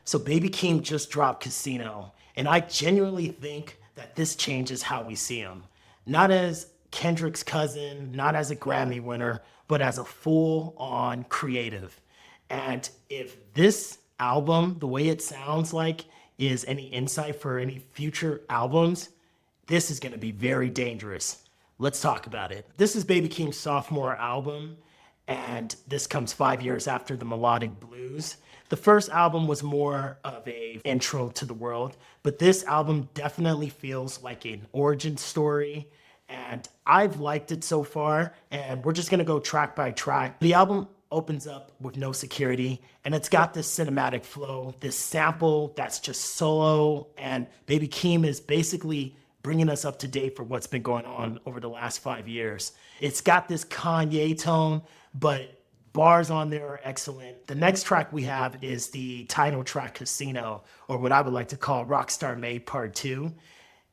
So Baby Keem just dropped Casino, and I genuinely think that this changes how we see him. Not as Kendrick's cousin, not as a Grammy winner, but as a full-on creative. And if this album, the way it sounds like, is any insight for any future albums, this is going to be very dangerous. Let's talk about it. This is Baby Keem's sophomore album, and this comes 5 years after the Melodic Blues. The first album was more of a intro to the world, but this album definitely feels like an origin story, and I've liked it so far, and we're just gonna go track by track. The album opens up with No Security, and it's got this cinematic flow, this sample that's just solo, and Baby Keem is basically bringing us up to date for what's been going on over the last 5 years. It's got this Kanye tone, but bars on there are excellent. The next track we have is the title track, Casino, or what I would like to call Rockstar Made Part 2.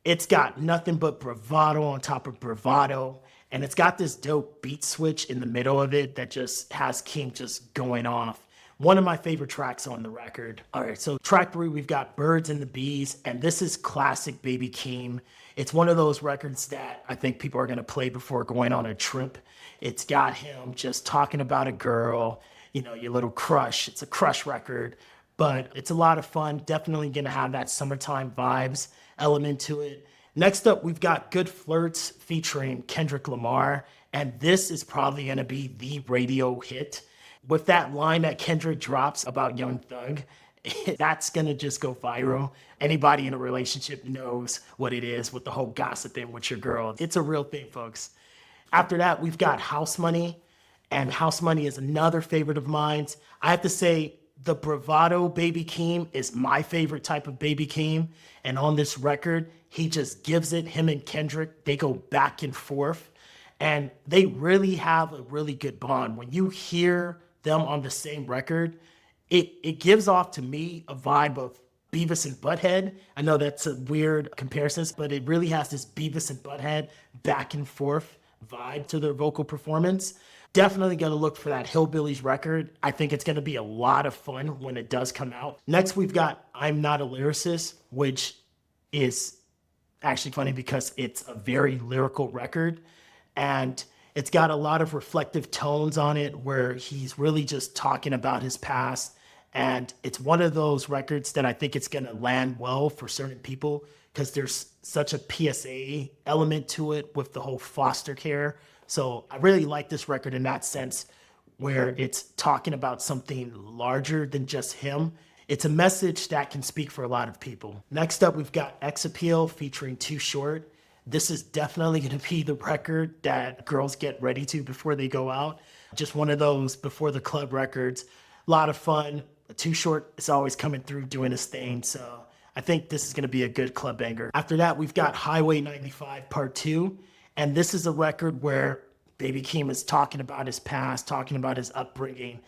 It's got nothing but bravado on top of bravado, and it's got this dope beat switch in the middle of it that just has Keem just going off. One of my favorite tracks on the record. All right, so track 3, we've got Birds and the Bees, and this is classic Baby Keem. It's one of those records that I think people are gonna play before going on a trip. It's got him just talking about a girl, you know, your little crush. It's a crush record, but it's a lot of fun. Definitely gonna have that summertime vibes element to it. Next up, we've got Good Flirts featuring Kendrick Lamar, and this is probably gonna be the radio hit. With that line that Kendrick drops about Young Thug, that's gonna just go viral. Anybody in a relationship knows what it is with the whole gossiping with your girl. It's a real thing, folks. After that, we've got House Money, and House Money is another favorite of mine. I have to say, the bravado Baby Keem is my favorite type of Baby Keem, and on this record, he just gives it. Him and Kendrick, they go back and forth, and they really have a really good bond. When you hear them on the same record, it gives off to me a vibe of Beavis and Butthead. I know that's a weird comparison, but it really has this Beavis and Butthead back and forth vibe to their vocal performance. Definitely gonna look for that Hillbillies record. I think it's gonna be a lot of fun when it does come out. Next, we've got I'm Not a Lyricist, which is actually funny because it's a very lyrical record, and it's got a lot of reflective tones on it where he's really just talking about his past. And it's one of those records that I think it's gonna land well for certain people because there's such a PSA element to it with the whole foster care. So I really like this record in that sense where it's talking about something larger than just him. It's a message that can speak for a lot of people. Next up, we've got X Appeal featuring Too Short. This is definitely going to be the record that girls get ready to before they go out. Just one of those before the club records. A lot of fun. Too Short is always coming through doing his thing. So I think this is going to be a good club banger. After that, we've got Highway 95 Part 2. And this is a record where Baby Keem is talking about his past, talking about his upbringing.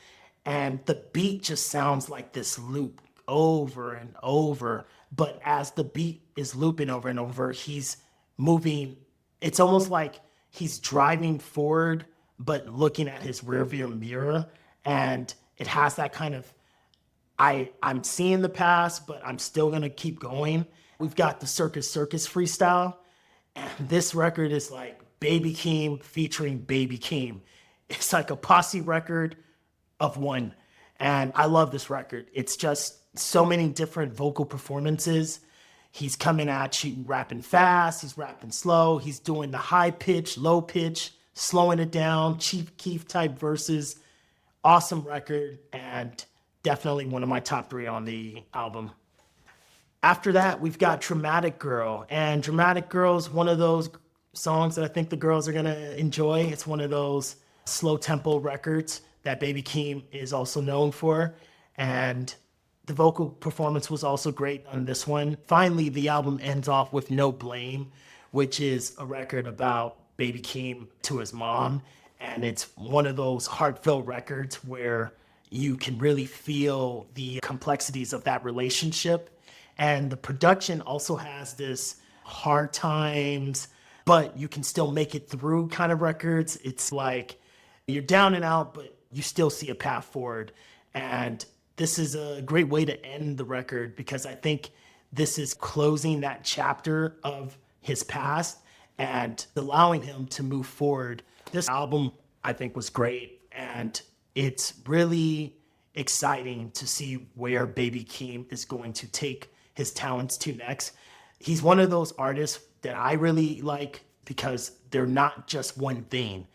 And the beat just sounds like this loop over and over. But as the beat is looping over and over, he's moving. It's almost like he's driving forward, but looking at his rearview mirror. And it has that kind of, I'm seeing the past, but I'm still gonna keep going. We've got the Circus Circus freestyle. And this record is like Baby Keem featuring Baby Keem. It's like a posse record of one. And I love this record. It's just so many different vocal performances. He's coming at you rapping fast, he's rapping slow, he's doing the high pitch, low pitch, slowing it down, Chief Keef type verses. Awesome record, and definitely one of my top 3 on the album. After that, we've got Dramatic Girl, and Dramatic Girl is one of those songs that I think the girls are gonna enjoy. It's one of those slow tempo records that Baby Keem is also known for, and the vocal performance was also great on this one. Finally, the album ends off with No Blame, which is a record about Baby Keem to his mom, and it's one of those heartfelt records where you can really feel the complexities of that relationship. And the production also has this hard times, but you can still make it through kind of records. It's like you're down and out, but you still see a path forward. And this is a great way to end the record because I think this is closing that chapter of his past and allowing him to move forward. This album, I think, was great, and it's really exciting to see where Baby Keem is going to take his talents to next. He's one of those artists that I really like because they're not just one thing.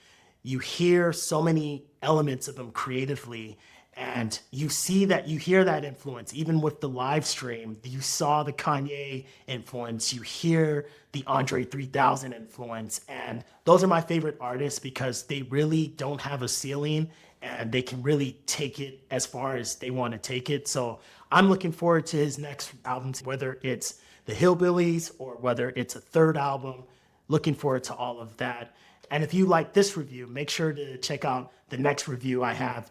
You hear so many elements of him creatively, and you see that, you hear that influence even with the live stream. You saw the Kanye influence, you hear the Andre 3000 influence, and those are my favorite artists because they really don't have a ceiling and they can really take it as far as they want to take it. So I'm looking forward to his next albums, whether it's the Hillbillies or whether it's a third album. Looking forward to all of that. And if you like this review, make sure to check out the next review I have